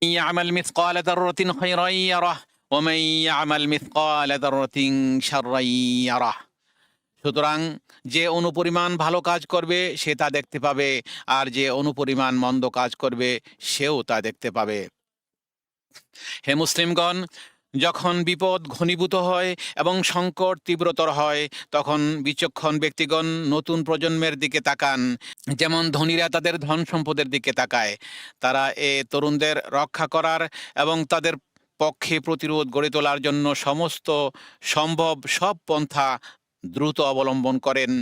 يعمل مثقال ذرة خيرا يره ومن يعمل مثقال ذرة شرا يره। সুতরাং যে অনুপরিমাণ ভালো কাজ করবে সে তা দেখতে পাবে, আর যে অনুপরিমাণ মন্দ কাজ করবে সেও তা দেখতে পাবে। হে মুসলিমগণ, যখন বিপদ ঘনীভূত হয় এবং সংকট তীব্রতর হয়, তখন বিচক্ষণ ব্যক্তিগণ নতুন প্রজন্মের দিকে তাকান। যেমন ধনীরা তাদের ধন সম্পদের দিকে তাকায়। তারা তরুণদের রক্ষা করার এবং তাদের পক্ষে প্রতিরোধ গড়ে তোলার জন্য সমস্ত সম্ভব সব পন্থা দ্রুত অবলম্বন করেন।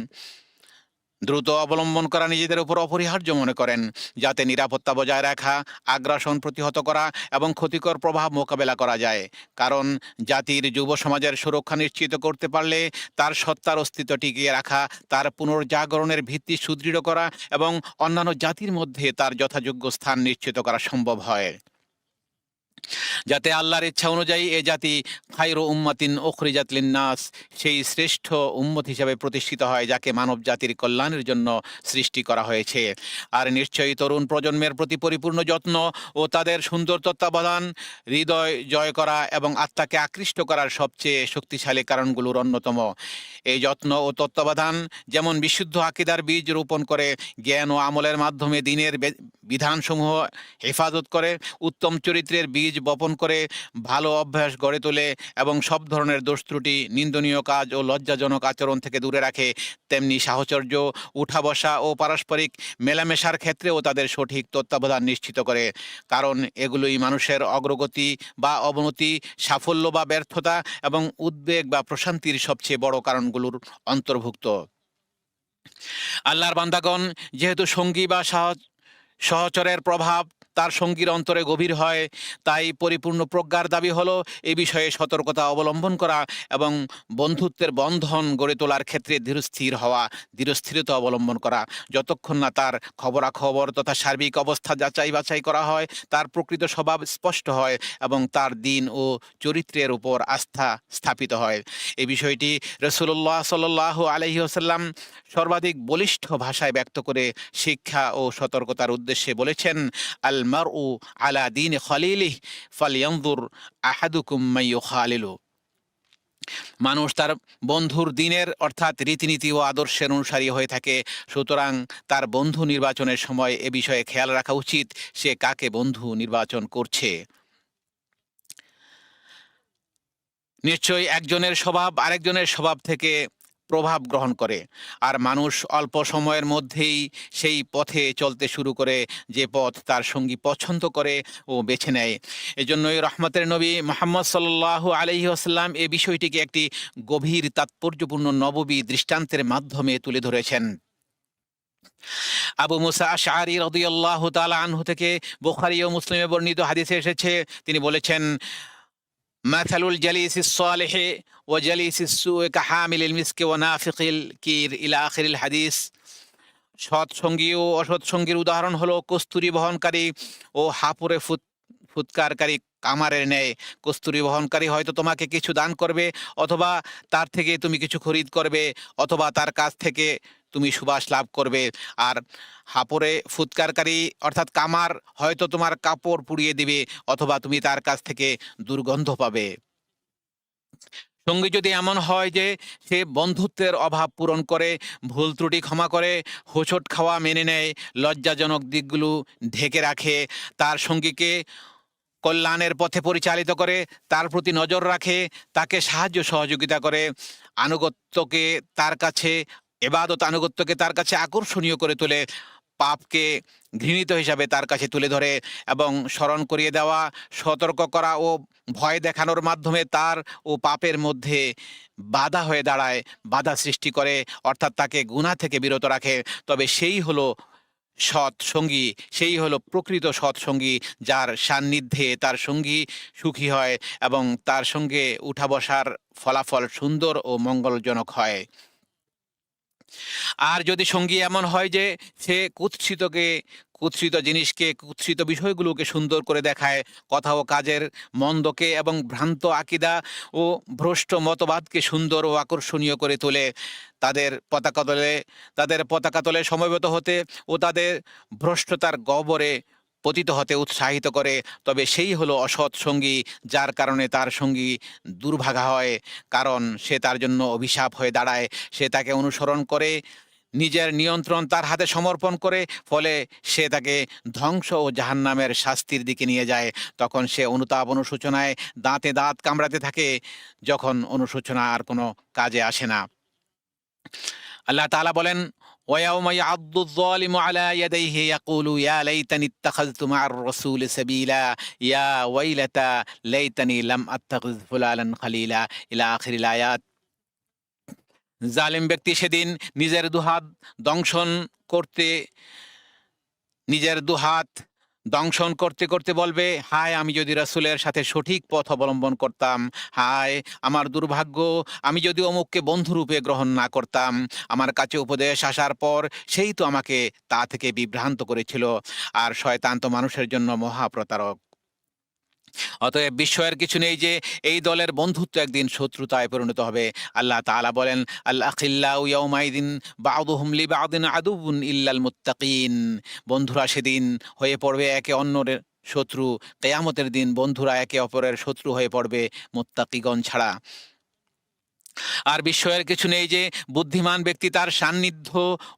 দ্রুত অবলম্বন করা নিজেদের উপর অপরিহার্য মনে করেন, যাতে নিরাপত্তা বজায় রাখা, আগ্রাসন প্রতিহত করা এবং ক্ষতিকর প্রভাব মোকাবেলা করা যায়। কারণ জাতির যুব সমাজের সুরক্ষা নিশ্চিত করতে পারলে তার সত্তার অস্তিত্ব টিকিয়ে রাখা, তার পুনর্জাগরণের ভিত্তি সুদৃঢ় করা এবং অন্যান্য জাতির মধ্যে তার যথাযোগ্য স্থান নিশ্চিত করা সম্ভব হয়। যাতে আল্লাহর ইচ্ছা অনুযায়ী এ জাতি খায়রু উম্মাতিন উখরিজাত লিন্নাস, সেই শ্রেষ্ঠ উম্মত হিসাবে প্রতিষ্ঠিত হয় যাকে মানব জাতির কল্যাণের জন্য সৃষ্টি করা হয়েছে। আর নিশ্চয়ই তরুণ প্রজন্মের প্রতি পরিপূর্ণ যত্ন ও তাদের সুন্দর তত্ত্বাবধান হৃদয় জয় করা এবং আত্মাকে আকৃষ্ট করার সবচেয়ে শক্তিশালী কারণগুলোর অন্যতম। এই যত্ন ও তত্ত্বাবধান যেমন বিশুদ্ধ আকীদার বীজ রোপণ করে, জ্ঞান ও আমলের মাধ্যমে দ্বীনের বিধানসমূহ হেফাজত করে, উত্তম চরিত্রের বীজ বপন করে, ভালো অভ্যাস গড়ে তোলে এবং সব ধরনের দোষ ত্রুটি, নিন্দনীয় কাজ ও লজ্জাজনক আচরণ থেকে দূরে রাখে, তেমনি সাহচর্য, উঠা বসা ও পারস্পরিক মেলামেশার ক্ষেত্রেও তাদের সঠিক তত্ত্বাবধান নিশ্চিত করে। কারণ এগুলোই মানুষের অগ্রগতি বা অবনতি, সাফল্য বা ব্যর্থতা এবং উদ্বেগ বা প্রশান্তির সবচেয়ে বড় কারণগুলোর অন্তর্ভুক্ত। আল্লাহর বান্দাগণ যেহেতু সঙ্গী বা সহচরের প্রভাব তার সঙ্গীর অন্তরে গভীর হয়, তাই পরিপূর্ণ প্রজ্ঞার দাবি হলো এ বিষয়ে সতর্কতা অবলম্বন করা এবং বন্ধুত্বের বন্ধন গড়ে তোলার ক্ষেত্রে ধীরস্থিরতা অবলম্বন করা, যতক্ষণ না তার খবরাখবর তথা সার্বিক অবস্থা যাচাই বাছাই করা হয়, তার প্রকৃত স্বভাব স্পষ্ট হয় এবং তার দিন ও চরিত্রের উপর আস্থা স্থাপিত হয়। এই বিষয়টি রাসূলুল্লাহ সাল্লাল্লাহু আলাইহি ওয়াসাল্লাম সর্বাধিক বলিষ্ঠ ভাষায় ব্যক্ত করে শিক্ষা ও সতর্কতার উদ্দেশ্যে বলেছেন, আল মারউ আলা দীনি খলিলিহি ফালইয়ানজুর আহাদুকুম মান ইউখালিলু। মানুষ তার বন্ধুর দিনের অর্থাৎ রীতিনীতি ও আদর্শের অনুসারী হয়ে থাকে। সুতরাং তার বন্ধু নির্বাচনের সময় এ বিষয়ে খেয়াল রাখা উচিত সে কাকে বন্ধু নির্বাচন করছে। নিশ্চয়ই একজনের স্বভাব আরেকজনের স্বভাব থেকে প্রভাব গ্রহণ করে, আর মানুষ অল্প সময়ের মধ্যেই সেই পথে চলতে শুরু করে যে পথ তার সঙ্গী পছন্দ করে ও বেছে নেয়। এজন্যই রহমতের নবী মুহাম্মদ সাল্লাল্লাহু আলাইহি ওয়াসাল্লাম এ বিষয়টিকে একটি গভীর তাৎপর্যপূর্ণ নববী দৃষ্টান্তের মাধ্যমে তুলে ধরেছেন। আবু মুসা আশআরী রাদিয়াল্লাহু তাআলা আনহু থেকে বুখারী ও মুসলিমে বর্ণিত হাদিসে এসেছে, তিনি বলেছেন, মাথালুল জালিসিস সালিহি ওয়া জালিসিস সুই কাহামিলিল মিসকি ওয়া নাফিকিল কির ইলা আখিরিল হাদিস। সৎ সঙ্গী ও অসৎ সঙ্গীর উদাহরণ হলো কস্তুরী বহনকারী ও হাঁপুড়ে ফুৎকারকারী কামারের ন্যায়। কস্তুরী বহনকারী হয়তো তোমাকে কিছু দান করবে, অথবা তার থেকে তুমি কিছু খরিদ করবে, অথবা তার কাছ থেকে তুমি সুবাস লাভ করবে। আর হাঁপুড়ে ফুৎকারকারী অর্থাৎ কামার হয়তো তোমার কাপড় পুড়িয়ে দিবে, অথবা তুমি তার কাছ থেকে দুর্গন্ধ পাবে। সঙ্গী যদি এমন হয় যে সে বন্ধুত্বের অভাব পূরণ করে, ভুল ত্রুটি ক্ষমা করে, হোঁচট খাওয়া মেনে নেয়, লজ্জাজনক দিকগুলো ঢেকে রাখে, তার সঙ্গীকে কল্যাণের পথে পরিচালিত করে, তার প্রতি নজর রাখে, তাকে সাহায্য সহযোগিতা করে, আনুগত্যকে তার কাছে আনুগত্যকে তার কাছে আকর্ষণীয় করে তোলে, পাপকে ঘৃণিত হিসাবে তার কাছে তুলে ধরে এবং স্মরণ করিয়ে দেওয়া, সতর্ক করা ও ভয় দেখানোর মাধ্যমে তার ও পাপের মধ্যে বাধা হয়ে দাঁড়ায়, বাধা সৃষ্টি করে, অর্থাৎ তাকে গুনাহ থেকে বিরত রাখে, তবে সেই হলো সৎ সঙ্গী, সেই হলো প্রকৃত সৎ সঙ্গী, যার সান্নিধ্যে তার সঙ্গী সুখী হয় এবং তার সঙ্গে উঠা বসার ফলাফল সুন্দর ও মঙ্গলজনক হয়। আর যদি সঙ্গী এমন হয় যে সে কুৎসিত জিনিসকে, কুৎসিত বিষয়গুলোকে সুন্দর করে দেখায়, কথা ও কাজের মন্দকে এবং ভ্রান্ত আকিদা ও ভ্রষ্ট মতবাদকে সুন্দর ও আকর্ষণীয় করে তোলে, তাদের পতাকা তলে সমবেত হতে ও তাদের ভ্রষ্টতার গহ্বরে পতিত হতে উৎসাহিত করে, তবে সেই হলো অসৎ সঙ্গী, যার কারণে তার সঙ্গী দুর্ভাগা হয়, কারণ সে তার জন্য অভিশাপ হয়ে দাঁড়ায়। সে তাকে অনুসরণ করে, নিজের নিয়ন্ত্রণ তার হাতে সমর্পণ করে, ফলে সে তাকে ধ্বংস ও জাহান্নামের শাস্তির দিকে নিয়ে যায়। তখন সে অনুতাপ অনুশোচনায় দাঁতে দাঁত কামড়াতে থাকে, যখন অনুশোচনা আর কোনো কাজে আসে না। আল্লাহ তাআলা বলেন, ওয়ায়াউমা ইয়া'আদ্দু যযালিমু আলা ইয়াদাইহি ইয়াকুলু ইয়া লাইতানি ইত্তাখাযতু মা'আর রাসূলি সাবিলা ইয়া ওয়াইলাতা লাইতানি লাম আত্তাখিয ফুলানান খালিলা ইলা আখিরিল আয়াত। জালিম ব্যক্তি সেদিন নিজের দুহাত দংশন করতে নিজের দুহাত দংশন করতে করতে বলবে, হায় আমি যদি রাসূলের সাথে সঠিক পথ অবলম্বন করতাম, হায় আমার দুর্ভাগ্য, আমি যদি অমুককে বন্ধুরূপে গ্রহণ না করতাম। আমার কাছে উপদেশ আসার পর সেই তো আমাকে তা থেকে বিভ্রান্ত করেছিল। আর শয়তান তো মানুষের জন্য মহাপ্রতারক। অতএব বিস্ময়ের কিছু নেই যে এই দলের বন্ধুত্ব একদিন শত্রুতায় পরিণত হবে। আল্লাহ তাআলা বলেন, আল আখিল্লাউ ইয়াউমাইদিন বা'দুহুম লিবা'দিন আদুউন ইল্লাল মুত্তাকিন। বন্ধুরা সেদিন হয়ে পড়বে একে অন্যের শত্রু। কিয়ামতের দিন বন্ধুরা একে অপরের শত্রু হয়ে পড়বে মুত্তাকিগণ ছাড়া। আর বিস্ময়ের কিছু নেই যে বুদ্ধিমান ব্যক্তি তার সান্নিধ্য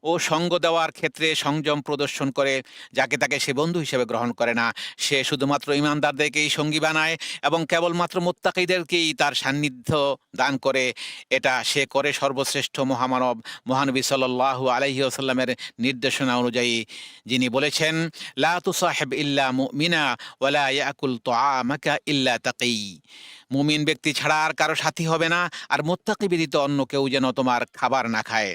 ও সঙ্গ দেওয়ার ক্ষেত্রে সংযম প্রদর্শন করে। যাকে তাকে সে বন্ধু হিসেবে গ্রহণ করে না। সে শুধুমাত্র ঈমানদারদেরকেই সঙ্গী বানায় এবং কেবলমাত্র মুত্তাকিদেরকেই তার সান্নিধ্য দান করে। এটা সে করে সর্বশ্রেষ্ঠ মহামানব মহানবী সাল্লাল্লাহু আলাইহি ওয়াসাল্লামের নির্দেশনা অনুযায়ী, যিনি বলেছেন, লা তুসাহিব ইল্লা মুমিনা ওয়ালা ইয়াকুল তুআমাকা ইল্লা তাকী। মুমিন ব্যক্তি ছাড়া আর কারো সাথী হবে না, আর মুত্তাকি ব্যতীত অন্য কেউ যেন তোমার খাবার না খায়।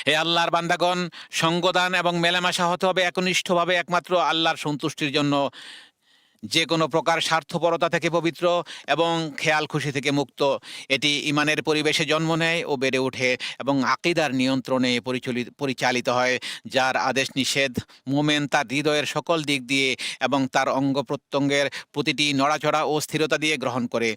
হে আল্লাহর বান্দাগণ, সঙ্গদান এবং মেলামেশা হতে হবে একনিষ্ঠভাবে একমাত্র আল্লাহর সন্তুষ্টির জন্য, যে কোনো প্রকার স্বার্থপরতা থেকে পবিত্র এবং খেয়াল খুশি থেকে মুক্ত। এটি ঈমানের পরিবেশে জন্ম নেয় ও বেড়ে ওঠে এবং আকীদার নিয়ন্ত্রণে পরিচালিত হয়। যার আদেশ নিষেধ মোমেন তার হৃদয়ের সকল দিক দিয়ে এবং তার অঙ্গ প্রত্যঙ্গের প্রতিটি নড়াচড়া ও স্থিরতা দিয়ে গ্রহণ করে।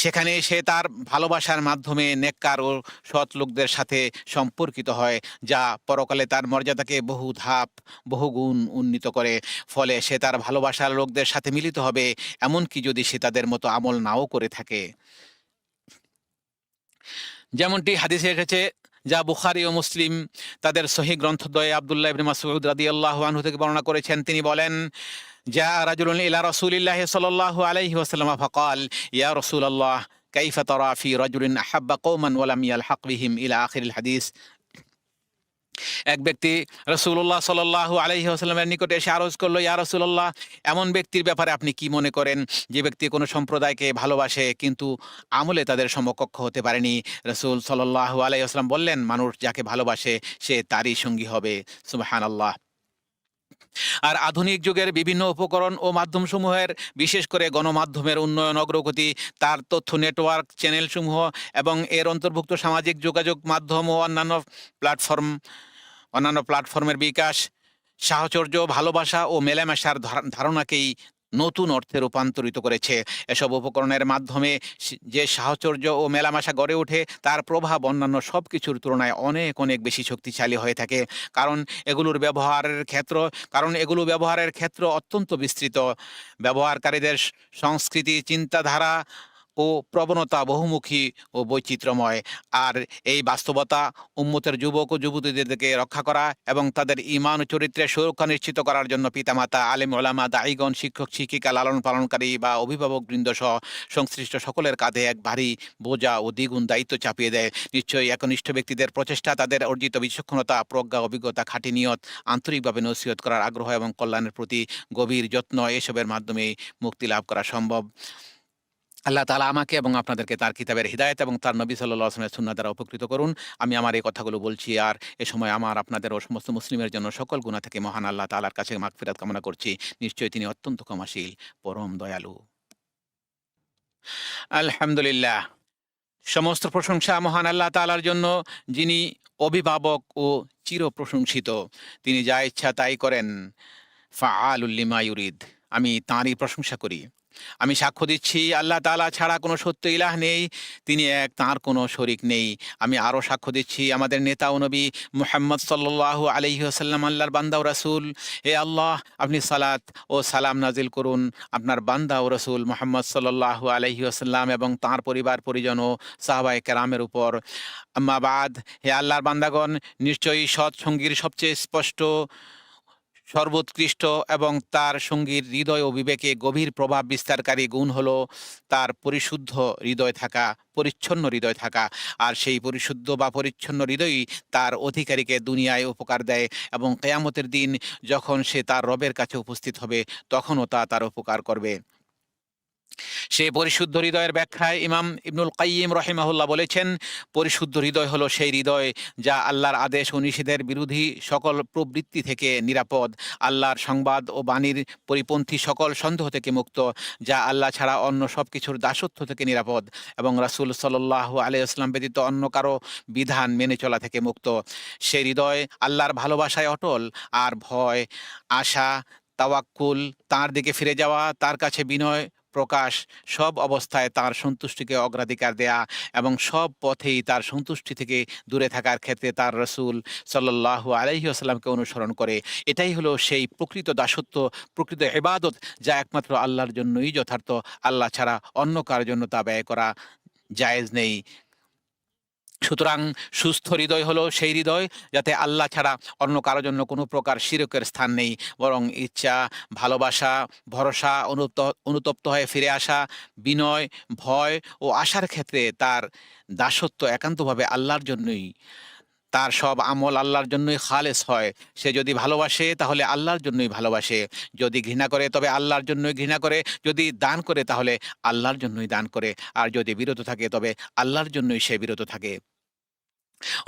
সেখানে সে তার ভালোবাসার মাধ্যমে নেককার ও সৎ লোকদের সাথে সম্পর্কিত হয়, যা পরকালে তার মর্যাদাকে বহু ধাপ বহু গুণ উন্নীত করে। ফলে সে তার ভালোবাসার লোকদের সাথে মিলিত হবে, এমনকি যদি সে তাদের মতো আমল নাও করে থাকে। যেমনটি হাদিসে এসেছে, যা বুখারী ও মুসলিম তাদের সহিহ গ্রন্থদ্বয়ে আব্দুল্লাহ ইবনে মাসউদ রাদিয়াল্লাহু আনহু থেকে বর্ণনা করেছেন। তিনি বলেন, জা রাজুলুন ইলা রাসূলিল্লাহি সাল্লাল্লাহু আলাইহি ওয়াসাল্লাম ফাকাল, ইয়া রাসূলাল্লাহ কাইফা তারা ফি রাজুলিন আহাব্বা কওমান ওয়া লাম ইয়ালহাক বিহিম ইলা আখিরিল হাদিস। এক ব্যক্তি রাসূলুল্লাহ সাল্লাল্লাহু আলাইহি ওয়াসাল্লামের নিকটে এসে আরজ করল, ইয়া রাসূলুল্লাহ, এমন ব্যক্তির ব্যাপারে আপনি কি মনে করেন যে ব্যক্তি কোনো সম্প্রদায়কে ভালোবাসে কিন্তু আমলে তাদের সমকক্ষ হতে পারেনি? রাসূল সাল্লাল্লাহু আলাইহি ওয়াসাল্লাম বললেন, মানুষ যাকে ভালোবাসে সে তারই সঙ্গী হবে। সুবহানাল্লাহ। আর আধুনিক যুগের বিভিন্ন উপকরণ ও মাধ্যমসমূহের, বিশেষ করে গণমাধ্যমের উন্নয়ন অগ্রগতি, তার তথ্য নেটওয়ার্ক চ্যানেলসমূহ এবং এর অন্তর্ভুক্ত সামাজিক যোগাযোগ মাধ্যম ও অন্যান্য প্ল্যাটফর্মের বিকাশ সাহচর্য, ভালোবাসা ও মেলামেশার ধারণাকেই নতুন অর্থে রূপান্তরিত করেছে। এসব উপকরণের মাধ্যমে যে সাহচর্য ও মেলামেশা গড়ে ওঠে, তার প্রভাব অন্যান্য সব কিছুর তুলনায় অনেক অনেক বেশি শক্তিশালী হয়ে থাকে, কারণ এগুলো ব্যবহারের ক্ষেত্র অত্যন্ত বিস্তৃত। ব্যবহারকারীদের সংস্কৃতি, চিন্তাধারা ও প্রবণতা বহুমুখী ও বৈচিত্র্যময়। আর এই বাস্তবতা উম্মতের যুবক ও যুবতীদেরকে রক্ষা করা এবং তাদের ঈমান ও চরিত্রের সুরক্ষা নিশ্চিত করার জন্য পিতামাতা, আলেম ওলামা, দাঈগণ, শিক্ষক শিক্ষিকা, লালন পালনকারী বা অভিভাবকবৃন্দ সহ সংশ্লিষ্ট সকলের কাঁধে এক ভারী বোঝা ও দ্বিগুণ দায়িত্ব চাপিয়ে দেয়। নিশ্চয়ই একনিষ্ঠ ব্যক্তিদের প্রচেষ্টা, তাদের অর্জিত বিচক্ষণতা, প্রজ্ঞা, অভিজ্ঞতা, খাঁটি নিয়ত, আন্তরিকভাবে নসিহত করার আগ্রহ এবং কল্যাণের প্রতি গভীর যত্ন, এসবের মাধ্যমেই মুক্তি লাভ করা সম্ভব। আল্লাহ তাআলা আমাকে এবং আপনাদেরকে তার কিতাবের হিদায়াত এবং তার নবী সাল্লাল্লাহু আলাইহি ওয়াসাল্লামের সুন্নাহ দ্বারা উপকৃত করুন। আমি আমার এই কথাগুলো বলছি, আর এ সময় আমার, আপনাদের ও সমস্ত মুসলিমের জন্য সকল গুনাহ থেকে মহান আল্লাহ তাআলার কাছে মাগফিরাত কামনা করছি। নিশ্চয়ই তিনি অত্যন্ত ক্ষমাশীল, পরম দয়ালু। আলহামদুলিল্লাহ। সমস্ত প্রশংসা মহান আল্লাহ তাআলার জন্য, যিনি অভিভাবক ও চিরপ্রশংসিত। তিনি যা ইচ্ছা তাই করেন। ফাআলুল লিমা ইউরিদ। আমি তাঁরই প্রশংসা করি। আমি সাক্ষ্য দিচ্ছি আল্লাহ তাআলা ছাড়া কোনো সত্য ইলাহ নেই, তিনি এক, তাঁর কোনো শরিক নেই। আমি আরও সাক্ষ্য দিচ্ছি আমাদের নেতা ও নবী মুহাম্মদ সাল্লাল্লাহু আলাইহি ওয়াসাল্লাম আল্লাহর বান্দা ও রাসূল। হে আল্লাহ, আপনি সালাত ও সালাম নাজিল করুন আপনার বান্দা ও রাসূল মুহাম্মদ সাল্লাল্লাহু আলাইহি ওয়াসাল্লাম এবং তাঁর পরিবার পরিজন ও সাহাবায়ে কেরামের উপর। আম্মা বাদ, হে আল্লাহর বান্দাগণ, নিশ্চয়ই সৎ সঙ্গীর সবচেয়ে স্পষ্ট, সর্বোৎকৃষ্ট এবং তার সঙ্গীর হৃদয় ও বিবেকে গভীর প্রভাব বিস্তারকারী গুণ হলো তার পরিশুদ্ধ হৃদয় থাকা, পরিচ্ছন্ন হৃদয় থাকা। আর সেই পরিশুদ্ধ বা পরিচ্ছন্ন হৃদয়ই তার অধিকারীকে দুনিয়ায় উপকার দেয় এবং কেয়ামতের দিন যখন সে তার রবের কাছে উপস্থিত হবে তখনও তা তার উপকার করবে। সে পরিশুদ্ধ হৃদয়ের ব্যাখ্যায় ইমাম ইবনুল কাইয়িম রহিমাহুল্লাহ বলেছেন, পরিশুদ্ধ হৃদয় হলো সেই হৃদয় যা আল্লাহর আদেশ ও নিষেধের বিরোধী সকল প্রবৃত্তি থেকে নিরাপদ, আল্লাহর সংবাদ ও বাণীর পরিপন্থী সকল সন্দেহ থেকে মুক্ত, যা আল্লাহ ছাড়া অন্য সব কিছুর দাসত্ব থেকে নিরাপদ এবং রাসূল সাল্লাল্লাহু আলাইহি ওয়াসাল্লাম ব্যতীত অন্য কারো বিধান মেনে চলা থেকে মুক্ত। সেই হৃদয় আল্লাহর ভালোবাসায় অটল, আর ভয়, আশা, তাওয়াক্কুল, তাঁর দিকে ফিরে যাওয়া, তার কাছে বিনয় প্রকাশ, সব অবস্থায় তার সন্তুষ্টিকে অগ্রাধিকার দেয়া এবং সব পথেই তার সন্তুষ্টি থেকে দূরে থাকার ক্ষেত্রে তার রাসূল সাল্লাল্লাহু আলাইহি ওয়াসাল্লামকে অনুসরণ করে। এটাই হলো সেই প্রকৃত দাসত্ব, প্রকৃত ইবাদত, যা একমাত্র আল্লাহর জন্যই যথার্থ। আল্লাহ ছাড়া অন্য কারো জন্য তা ব্যয় করা জায়েজ নেই। সুতরাং সুস্থ হৃদয় হলো সেই হৃদয় যাতে আল্লাহ ছাড়া অন্য কারো জন্য কোনো প্রকার শিরকের স্থান নেই, বরং ইচ্ছা, ভালোবাসা, ভরসা, অনুতপ্ত হয়ে ফিরে আসা, বিনয়, ভয় ও আশার ক্ষেত্রে তার দাসত্ব একান্তভাবে আল্লাহর জন্যই। তার সব আমল আল্লাহর জন্যই খালেস হয়। সে যদি ভালোবাসে তাহলে আল্লাহর জন্যই ভালোবাসে, যদি ঘৃণা করে তবে আল্লাহর জন্যই ঘৃণা করে, যদি দান করে তাহলে আল্লাহর জন্যই দান করে, আর যদি বিরত থাকে তবে আল্লাহর জন্যই সে বিরত থাকে।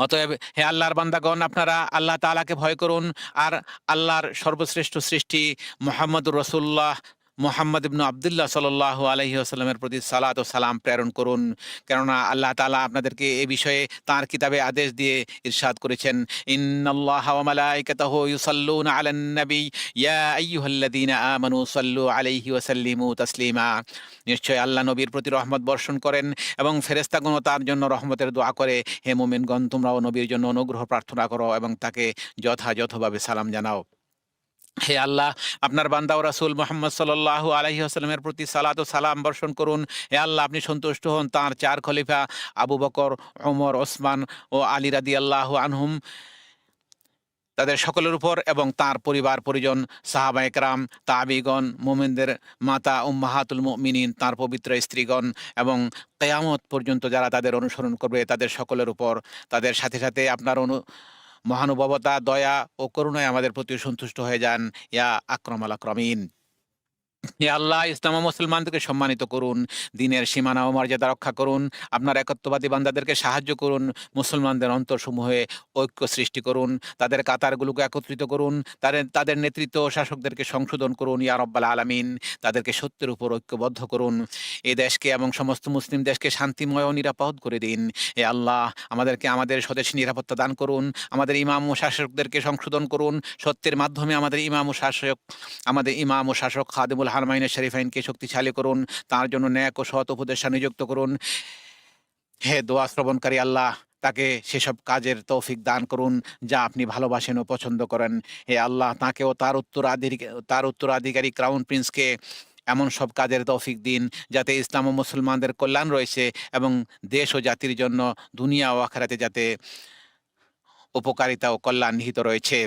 অতএব হে আল্লাহর বান্দাগণ, আপনারা আল্লাহ তাআলাকে ভয় করুন আর আল্লাহর সর্বশ্রেষ্ঠ সৃষ্টি মুহাম্মদুর রাসূলুল্লাহ মুহাম্মদ ইবনে আব্দুল্লাহ সাল্লাল্লাহু আলাইহি ওয়াসাল্লামের প্রতি সালাত ও সালাম প্রেরণ করুন। কেননা আল্লাহ তাআলা আপনাদেরকে এ বিষয়ে তাঁর কিতাবে আদেশ দিয়ে ইরশাদ করেছেন, ইন্নাল্লাহা ওয়া মালাইকাতাহু ইউসাল্লুনা আলান নবী ইয়া আইয়ুহাল্লাযীনা আমানু সাল্লু আলাইহি ওয়া সাল্লিমু তাসলিমা। নিশ্চয় আল্লাহ নবীর প্রতি রহমত বর্ষণ করেন এবং ফেরেশতাগণও তার জন্য রহমতের দোয়া করে। হে মুমিনগণ, তোমরাও নবীর জন্য অনুগ্রহ প্রার্থনা করো এবং তাকে যথাযথভাবে সালাম জানাও। হে আল্লাহ, আপনার বান্দা ও রাসূল মুহাম্মদ সাল্লাল্লাহু আলাইহি ওয়াসাল্লামের প্রতি সালাত ও সালাম বর্ষণ করুন। হে আল্লাহ, আপনি সন্তুষ্ট হন তাঁর চার খলিফা আবু বকর, ওমর, ওসমান ও আলী রাদিয়াল্লাহু আনহুম, তাদের সকলের উপর এবং তাঁর পরিবার পরিজন, সাহাবায়ে কেরাম, তাবিগণ, মুমিনদের মাতা উম্মাহাতুল মুমিনিন, তাঁর পবিত্র স্ত্রীগণ এবং কিয়ামত পর্যন্ত যারা তাদের অনুসরণ করবে তাদের সকলের উপর। তাদের সাথে সাথে আপনার মহানুভবতা, দয়া ও করুণায় আমাদের প্রতি সন্তুষ্ট হয়ে যান, ইয়া আকরামাল আকরামিন। হে আল্লাহ, ইসলাম ও মুসলমানদেরকে সম্মানিত করুন, দ্বীনের সীমানা ও মর্যাদা রক্ষা করুন, আপনার একত্ববাদী বান্দাদেরকে সাহায্য করুন, মুসলমানদের অন্তরসমূহে ঐক্য সৃষ্টি করুন, তাদের কাতারগুলোকে একত্রিত করুন, তাদের নেতৃত্ব ও শাসকদেরকে সংশোধন করুন, ইয়া রাব্বাল আলামিন। তাদেরকে সত্যের উপর ঐক্যবদ্ধ করুন। এ দেশকে এবং সমস্ত মুসলিম দেশকে শান্তিময় ও নিরাপদ করে দিন। হে আল্লাহ, আমাদেরকে আমাদের স্বদেশী নিরাপত্তা দান করুন, আমাদের ইমাম ও শাসকদেরকে সংশোধন করুন, সত্যের মাধ্যমে আমাদের ইমাম ও শাসক খাদিমুল হারমাইনের শরীফাইনকে শক্তিশালী করুন, তার জন্য ন্যাক ও সৎ উপদেষ্টা নিযুক্ত করুন। হে দোয়া শ্রবণকারী আল্লাহ, তাকে সেসব কাজের তৌফিক দান করুন যা আপনি ভালোবাসেন ও পছন্দ করেন। হে আল্লাহ, তাকে ও তার উত্তরাধিকারী ক্রাউন প্রিন্সকে এমন সব কাজের তৌফিক দিন যাতে ইসলাম ও মুসলমানদের কল্যাণ রয়েছে এবং দেশ ও জাতির জন্য দুনিয়া ও আখিরাতে যাতে উপকারিতা ও কল্যাণ নিহিত রয়েছে।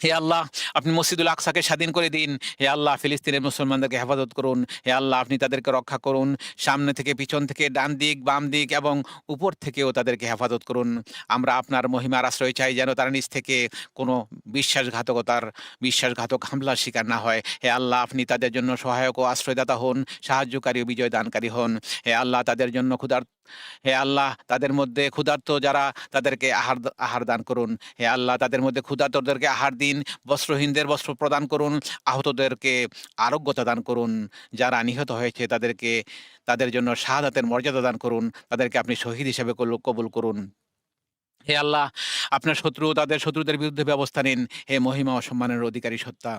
হে আল্লাহ, আপনি মসজিদুল আকসাকে স্বাধীন করে দিন। হে আল্লাহ, ফিলিস্তিনের মুসলমানদেরকে হেফাজত করুন। হে আল্লাহ, আপনি তাদেরকে রক্ষা করুন, সামনে থেকে, পিছন থেকে, ডান দিক, বাম দিক এবং উপর থেকেও তাদেরকে হেফাজত করুন। আমরা আপনার মহিমার আশ্রয় চাই যেন তারা নিজ থেকে কোনো বিশ্বাসঘাতক হামলার শিকার না হয়। হে আল্লাহ, আপনি তাদের জন্য সহায়ক ও আশ্রয়দাতা হন, সাহায্যকারী ও বিজয় দানকারী হন। হে আল্লাহ, তাদের জন্য হে আল্লাহ, তাদের মধ্যে ক্ষুধার্ত যারা তাদেরকে আহার দান করুন। হে আল্লাহ, তাদের মধ্যে ক্ষুধার্তদেরকে আহার দিন, বস্ত্রহীনদের বস্ত্র প্রদান করুন, আহতদেরকে আরোগ্যতা দান করুন, যারা নিহত হয়েছে তাদের জন্য শাহাদাতের মর্যাদা দান করুন, তাদেরকে আপনি শহীদ হিসেবে কবুল করুন। হে আল্লাহ, আপনার তাদের শত্রুদের বিরুদ্ধে ব্যবস্থা নিন। হে মহিমা ও সম্মানের অধিকারী সত্তা,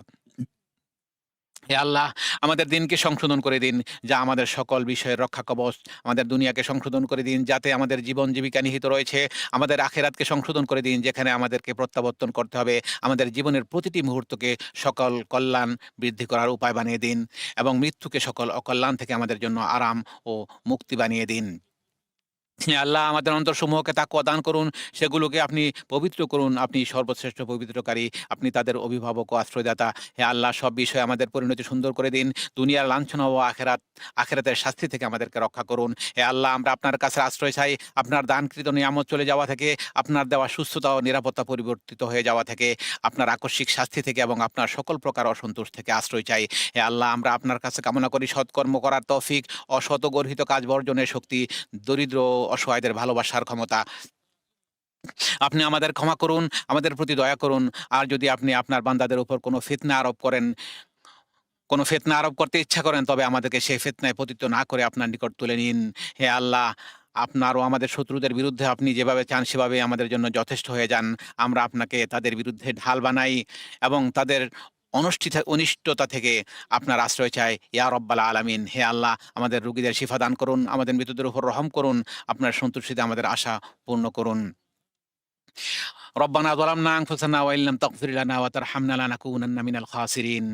হে আল্লাহ, আমাদের দিনকে সংশোধন করে দিন, যা আমাদের সকল বিষয়ের রক্ষা কবচ। আমাদের দুনিয়াকে সংশোধন করে দিন, যাতে আমাদের জীবন জীবিকা নিহিত রয়েছে। আমাদের আখিরাতকে সংশোধন করে দিন, যেখানে আমাদেরকে প্রত্যাবর্তন করতে হবে। আমাদের জীবনের প্রতিটি মুহূর্তকে সকল কল্যাণ বৃদ্ধি করার উপায় বানিয়ে দিন, এবং মৃত্যুকে সকল অকল্যাণ থেকে আমাদের জন্য আরাম ও মুক্তি বানিয়ে দিন। হে আল্লাহ, আমাদের অন্তরসমূহকে তাকওয়া দান করুন, সেগুলোকে আপনি পবিত্র করুন। আপনি সর্বশ্রেষ্ঠ পবিত্রকারী, আপনি তাদের অভিভাবক ও আশ্রয়দাতা। হে আল্লাহ, সব বিষয়ে আমাদের পরিণতি সুন্দর করে দিন। দুনিয়ার লাঞ্ছনা ও আখিরাতের শাস্তি থেকে আমাদেরকে রক্ষা করুন। হে আল্লাহ, আমরা আপনার কাছে আশ্রয় চাই, আপনার দানকৃত নিয়ামত চলে যাওয়া থেকে, আপনার দেওয়া সুস্থতা ও নিরাপত্তা পরিবর্তিত হয়ে যাওয়া থেকে, আপনার আকস্মিক শাস্তি থেকে এবং আপনার সকল প্রকার অসন্তোষ থেকে আশ্রয় চাই। হে আল্লাহ, আমরা আপনার কাছে কামনা করি সৎকর্ম করার তৌফিক, অসৎ ও গর্হিত কাজ বর্জনের শক্তি, দরিদ্র ও অসহায়দের ভালোবাসার ক্ষমতা। আপনি আমাদের ক্ষমা করুন, আমাদের প্রতি দয়া করুন। আর যদি আপনি আপনার বান্দাদের উপর কোনো ফিতনা আরোপ করতে ইচ্ছা করেন, তবে আমাদেরকে সেই ফিতনায় পতিত না করে আপনার নিকট তুলে নিন। হে আল্লাহ, আপনার ও আমাদের শত্রুদের বিরুদ্ধে আপনি যেভাবে চান সেভাবে আমাদের জন্য যথেষ্ট হয়ে যান। আমরা আপনাকে তাদের বিরুদ্ধে ঢাল বানাই এবং তাদের অনিষ্টতা থেকে আপনার আশ্রয় চাই, ইয়া রব্বাল আলামিন। হে আল্লাহ, আমাদের রোগীদের শিফা দান করুন, আমাদের মৃতদের উপর রহম করুন, আপনার সন্তুষ্টিতে আমাদের আশা পূর্ণ করুন। ربنا ظلمنا أنفسنا وإن لم تغفر لنا وترحمنا لنكونن من الخاسرين.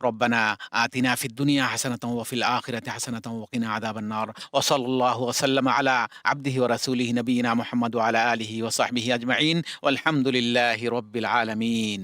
ربنا آتنا في الدنيا حسنة وفي الآخرة حسنة وقنا عذاب النار. وصلى الله وسلم على عبده ورسوله نبينا محمد وعلى آله وصحبه أجمعين والحمد لله رب العالمين.